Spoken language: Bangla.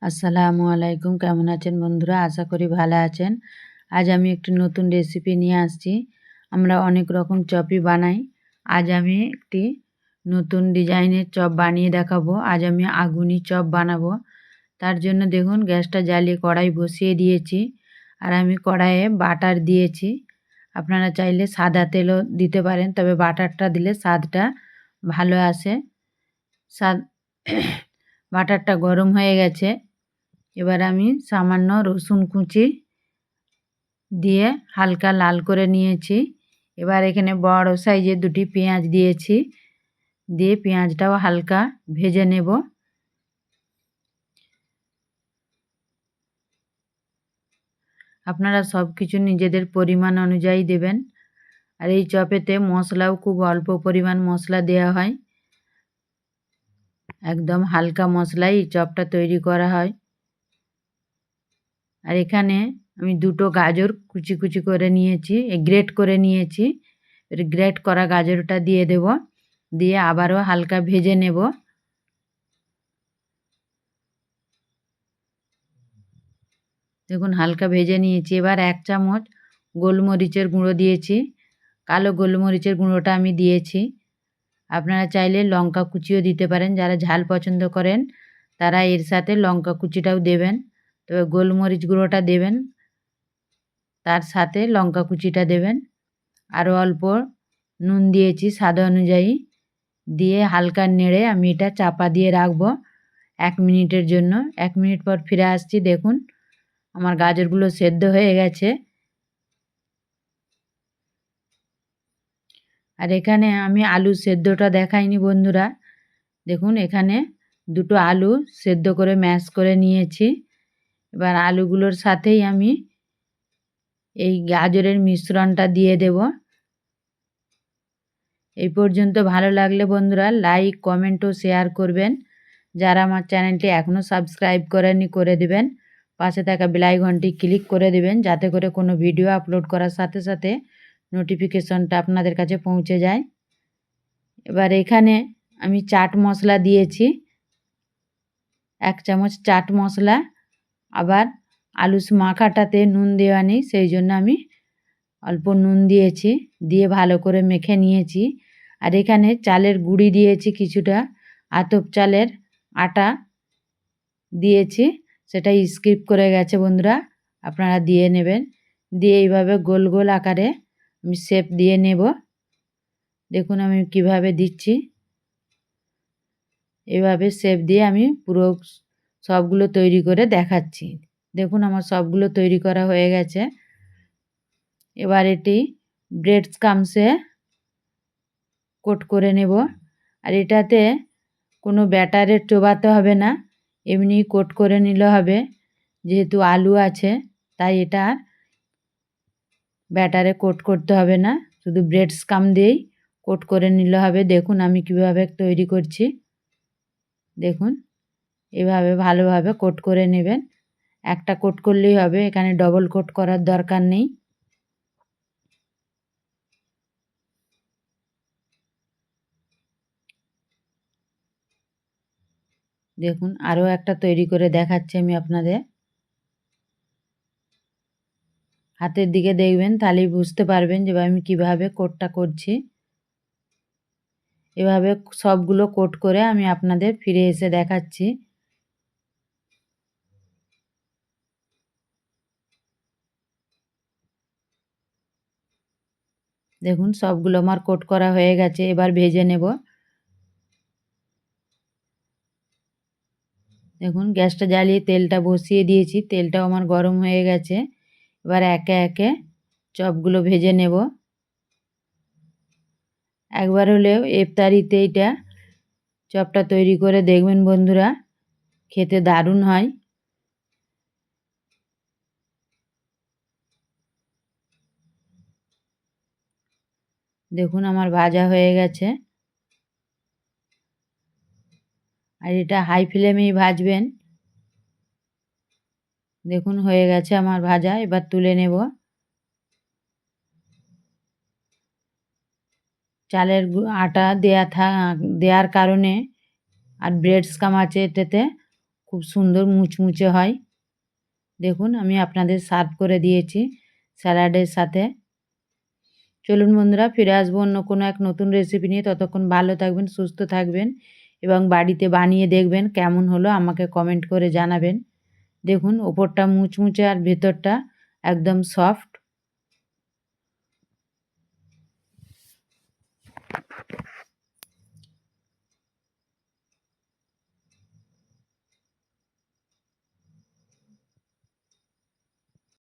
আসসালামু আলাইকুম। কেমন আছেন বন্ধুরা? আশা করি ভালো আছেন। আজ আমি একটি নতুন রেসিপি নিয়ে আসছি। আমরা অনেক রকম চপই বানাই। আজ আমি একটি নতুন ডিজাইনের চপ বানিয়ে দেখাবো। আজ আমি আগুনি চপ বানাবো। তার জন্য দেখুন গ্যাসটা জ্বালিয়ে কড়াই বসিয়ে দিয়েছি। আর আমি কড়াইয়ে বাটার দিয়েছি। আপনারা চাইলে সাদা তেলও দিতে পারেন, তবে বাটারটা দিলে স্বাদটা ভালো আসে। স্বাদ বাটারটা গরম হয়ে গেছে। এবার আমি সামান্য রসুন কুচি দিয়ে হালকা লাল করে নিয়েছি। এবার এখানে বড় সাইজের দুটি পেঁয়াজ দিয়েছি, দিয়ে পেঁয়াজটাও হালকা ভেজে নেব। আপনারা সব কিছু নিজেদের পরিমাণ অনুযায়ী দেবেন। আর এই চপেতে মশলাও খুব অল্প পরিমাণ মশলা দেওয়া হয়, একদম হালকা মশলাই এই চপটা তৈরি করা হয়। আর এখানে আমি দুটো গাজর কুচি কুচি করে নিয়েছি, গ্রেট করে নিয়েছি। গ্রেট করা গাজরটা দিয়ে দেব, দিয়ে আবারও হালকা ভেজে নেব। দেখুন হালকা ভেজে নিয়েছি। এবার 1 চামচ গোলমরিচের গুঁড়ো দিয়েছি। কালো গোলমরিচের গুঁড়োটা আমি দিয়েছি। আপনারা চাইলে লঙ্কা কুচিও দিতে পারেন। যারা ঝাল পছন্দ করেন তারা এর সাথে লঙ্কা কুচিটাও দেবেন, তবে গোলমরিচ গুঁড়োটা দেবেন, তার সাথে লঙ্কা কুচিটা দেবেন। আরও অল্প নুন দিয়েছি স্বাদ অনুযায়ী, দিয়ে হালকা নেড়ে আমি এটা চাপা দিয়ে রাখবো 1 মিনিটের জন্য। 1 মিনিট পর ফিরে আসছি। দেখুন আমার গাজরগুলো সেদ্ধ হয়ে গেছে। আর এখানে আমি আলু সেদ্ধটা দেখাইনি বন্ধুরা। দেখুন এখানে দুটো আলু সেদ্ধ করে ম্যাশ করে নিয়েছি। এবার আলুগুলোর সাথেই আমি এই গাজরের মিশ্রণটা দিয়ে দেব। এই পর্যন্ত ভালো লাগলে বন্ধুরা লাইক, কমেন্ট ও শেয়ার করবেন। যারা আমার চ্যানেলটি এখনও সাবস্ক্রাইব করেননি করে দেবেন। পাশে থাকা বেল আইকনটি ক্লিক করে দেবেন, যাতে করে কোনো ভিডিও আপলোড করার সাথে সাথে নোটিফিকেশনটা আপনাদের কাছে পৌঁছে যায়। এবার এখানে আমি চাট মশলা দিয়েছি, 1 চামচ চাট মশলা। আবার আলু মাখাটাতে নুন দেওয়া নেই, সেই জন্য আমি অল্প নুন দিয়েছি, দিয়ে ভালো করে মেখে নিয়েছি। আর এখানে চালের গুঁড়ি দিয়েছি কিছুটা, আতপ চালের আটা দিয়েছি, সেটা স্কিপ করে গেছে বন্ধুরা, আপনারা দিয়ে নেবেন। দিয়ে এইভাবে গোল গোল আকারে আমি শেপ দিয়ে নেব। দেখুন আমি কিভাবে দিচ্ছি, এভাবে শেপ দিয়ে আমি পুরো সবগুলো তৈরি করে দেখাচ্ছি। দেখুন আমার সবগুলো তৈরি করা হয়ে গেছে। এবার এটি ব্রেড ক্রাম্বসে কোট করে নেব। আর এটাতে কোনো ব্যাটারে চোবাতে হবে না, এমনি কোট করে নিলে হবে। যেহেতু আলু আছে তাই এটা আর ব্যাটারে কোট করতে হবে না, শুধু ব্রেড ক্রাম্ব দিয়েই কোট করে নিলে হবে। দেখুন আমি কিভাবে তৈরি করছি। দেখুন এভাবে ভালোভাবে কোট করে নেবেন। একটা কোট করলেই হবে, এখানে ডবল কোট করার দরকার নেই। দেখুন আরও একটা তৈরি করে দেখাচ্ছি আমি আপনাদের। হাতের দিকে দেখবেন, তাহলেই বুঝতে পারবেন যে আমি কিভাবে কোটটা করছি। এভাবে সবগুলো কোট করে আমি আপনাদের ফিরে এসে দেখাচ্ছি। দেখুন সবগুলো আমার কোট করা হয়ে গেছে, এবার ভেজে নেব। দেখুন গ্যাসটা জ্বালিয়ে তেলটা বসিয়ে দিয়েছি, তেলটাও আমার গরম হয়ে গেছে। এবার একে একে চপগুলো ভেজে নেব। একবার হলেও ইফতারিতে এইটা চপটা তৈরি করে দেখবেন বন্ধুরা, খেতে দারুণ হয়। দেখুন আমার ভাজা হয়ে গেছে। আর এটা হাই ফ্লেমেই ভাজবেন। দেখুন হয়ে গেছে আমার ভাজা, এবার তুলে নেব। চালের আটা দেওয়ার কারণে আর ব্রেড ক্রাম্ব আছে এটাতে, খুব সুন্দর মুচমুচে হয়। দেখুন আমি আপনাদের সার্ভ করে দিয়েছি স্যালাডের সাথে। চলুন বন্ধুরা, ফিরে আসবো অন্য কোনো এক নতুন রেসিপি নিয়ে। ততক্ষণ ভালো থাকবেন, সুস্থ থাকবেন এবং বাড়িতে বানিয়ে দেখবেন কেমন হলো আমাকে কমেন্ট করে জানাবেন। দেখুন ওপরটা মুচমুচে আর ভেতরটা একদম সফট।